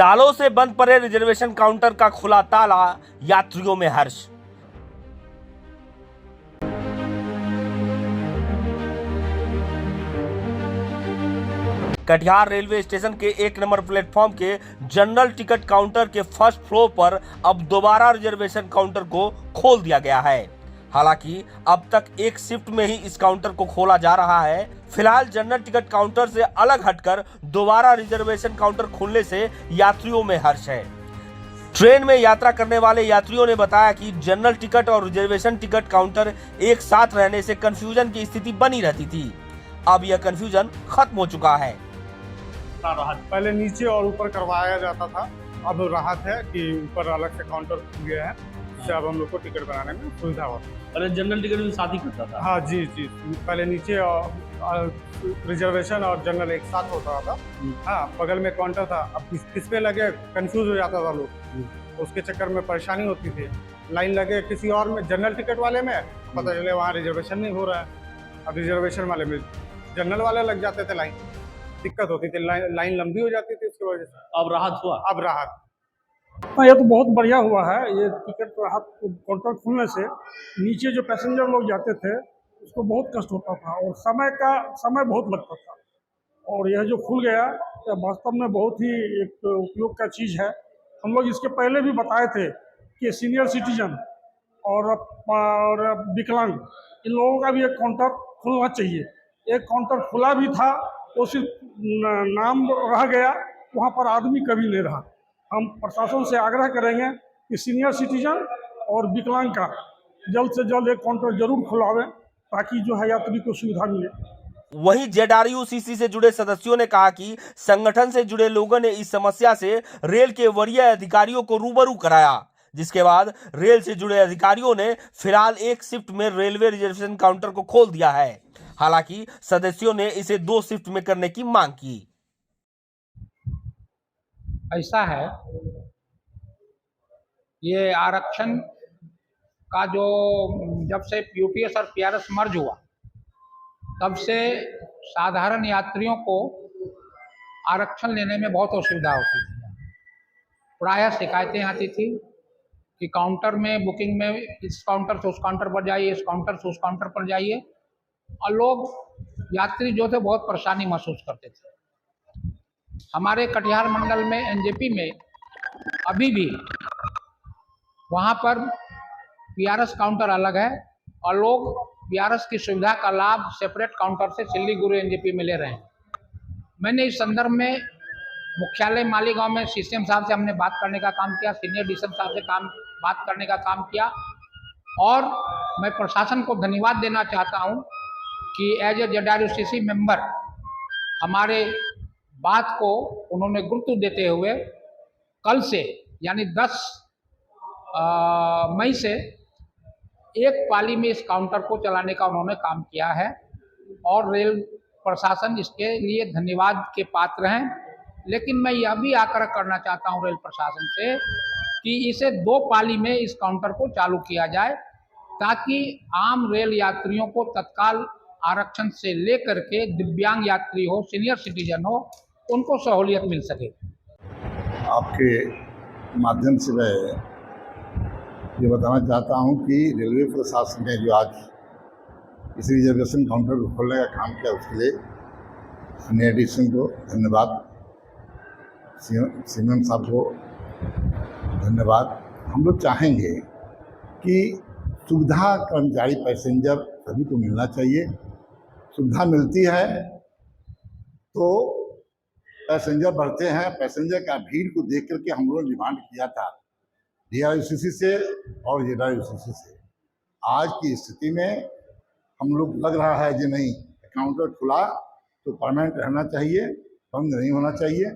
सालों से बंद पड़े रिजर्वेशन काउंटर का खुला ताला, यात्रियों में हर्ष। कटिहार रेलवे स्टेशन के 1 नंबर प्लेटफॉर्म के जनरल टिकट काउंटर के फर्स्ट फ्लोर पर अब दोबारा रिजर्वेशन काउंटर को खोल दिया गया है। हालांकि अब तक एक शिफ्ट में ही इस काउंटर को खोला जा रहा है। फिलहाल जनरल टिकट काउंटर से अलग हटकर दोबारा रिजर्वेशन काउंटर खुलने से यात्रियों में हर्ष है। ट्रेन में यात्रा करने वाले यात्रियों ने बताया कि जनरल टिकट और रिजर्वेशन टिकट काउंटर एक साथ रहने से कंफ्यूजन की स्थिति बनी रहती थी। अब यह कंफ्यूजन खत्म हो चुका है। राहत पहले नीचे और ऊपर करवाया जाता था, अब राहत है कि ऊपर अलग से काउंटर खुल गया है, जिससे अब हम लोग को टिकट बनाने में सुविधा होती है। पहले जनरल टिकट में साथ ही करता था। हाँ जी, पहले नीचे और रिजर्वेशन और जनरल एक साथ होता था। हाँ, बगल में काउंटर था, अब किस पे लगे कंफ्यूज हो जाता था लोग, उसके चक्कर में परेशानी होती थी। लाइन लगे किसी और में, जनरल टिकट वाले में, पता चले वहाँ रिजर्वेशन नहीं हो रहा है, अब रिजर्वेशन वाले में जनरल वाले लग जाते थे, लाइन दिक्कत होती थी, लाइन लंबी हो जाती थी, उसकी वजह से। अब राहत हुआ। अब राहत। हाँ, ये तो बहुत बढ़िया हुआ है। ये टिकट राहत काउंटर खुलने से नीचे जो पैसेंजर लोग जाते थे उसको बहुत कष्ट होता था और समय बहुत लगता था, और यह जो खुल गया यह वास्तव में बहुत ही एक उपयोग का चीज़ है। हम लोग इसके पहले भी बताए थे कि सीनियर सिटीजन और विकलांग इन लोगों का भी एक काउंटर खुलना चाहिए। एक काउंटर खुला भी था, तो सिर्फ नाम रह गया, वहाँ पर आदमी कभी नहीं रहा। हम प्रशासन से आग्रह करेंगे कि सीनियर सिटीजन और विकलांग का जल्द से जल्द एक काउंटर जरूर खुलावें, ताकि जो है यात्री को सुविधा मिले। वहीं जेडआरयूसीसी से जुड़े सदस्यों ने कहा कि संगठन से जुड़े लोगों ने इस समस्या से रेल के वरीय अधिकारियों को रूबरू कराया, जिसके बाद रेल से जुड़े अधिकारियों ने फिलहाल एक शिफ्ट में रेलवे रिजर्वेशन काउंटर को खोल दिया है। हालांकि सदस्यों ने इसे 2 शिफ्ट में करने की मांग की। ऐसा है, ये आरक्षण का जो जब से यूपीएस और पीआरएस मर्ज हुआ, तब से साधारण यात्रियों को आरक्षण लेने में बहुत असुविधा होती थी। प्रायः शिकायतें आती थी कि काउंटर में बुकिंग में इस काउंटर से उस काउंटर पर जाइए, इस काउंटर से उस काउंटर पर जाइए, और लोग यात्री जो थे बहुत परेशानी महसूस करते थे। हमारे कटिहार मंडल में एनजेपी में अभी भी वहाँ पर पीआरएस काउंटर अलग है, और लोग पीआरएस की सुविधा का लाभ सेपरेट काउंटर से सिल्लीगुड़ी एनजेपी में ले रहे हैं। मैंने इस संदर्भ में मुख्यालय मालीगांव में सीसीएम साहब से हमने बात करने का काम किया, सीनियर डीएसएम साहब से बात करने का काम किया, और मैं प्रशासन को धन्यवाद देना चाहता हूँ कि एज ए जेडआरयूसीसी मेंबर हमारे बात को उन्होंने गुरुत्व देते हुए कल से यानी 10 मई से एक पाली में इस काउंटर को चलाने का उन्होंने काम किया है, और रेल प्रशासन इसके लिए धन्यवाद के पात्र हैं। लेकिन मैं यह भी आग्रह करना चाहता हूं रेल प्रशासन से कि इसे 2 पाली में इस काउंटर को चालू किया जाए, ताकि आम रेल यात्रियों को तत्काल आरक्षण से लेकर के दिव्यांग यात्री हो, सीनियर सिटीजन हो, उनको सहूलियत मिल सके। आपके माध्यम से मैं ये बताना चाहता हूँ कि रेलवे प्रशासन ने जो आज इस रिजर्वेशन काउंटर को खोलने का काम किया, उसके लिए सीनियर डीएसएम को धन्यवाद, सीएम साहब को धन्यवाद। हम लोग चाहेंगे कि सुविधा कर्मचारी पैसेंजर सभी को मिलना चाहिए। सुविधा मिलती है तो पैसेंजर बढ़ते हैं। पैसेंजर का भीड़ को देख करके हम लोगों ने डिमांड किया था डीआरयूसीसी से और जेडआरयूसीसी से। आज की स्थिति में हम लोग लग रहा है कि नहीं, काउंटर खुला तो परमानेंट रहना चाहिए, बंद नहीं होना चाहिए।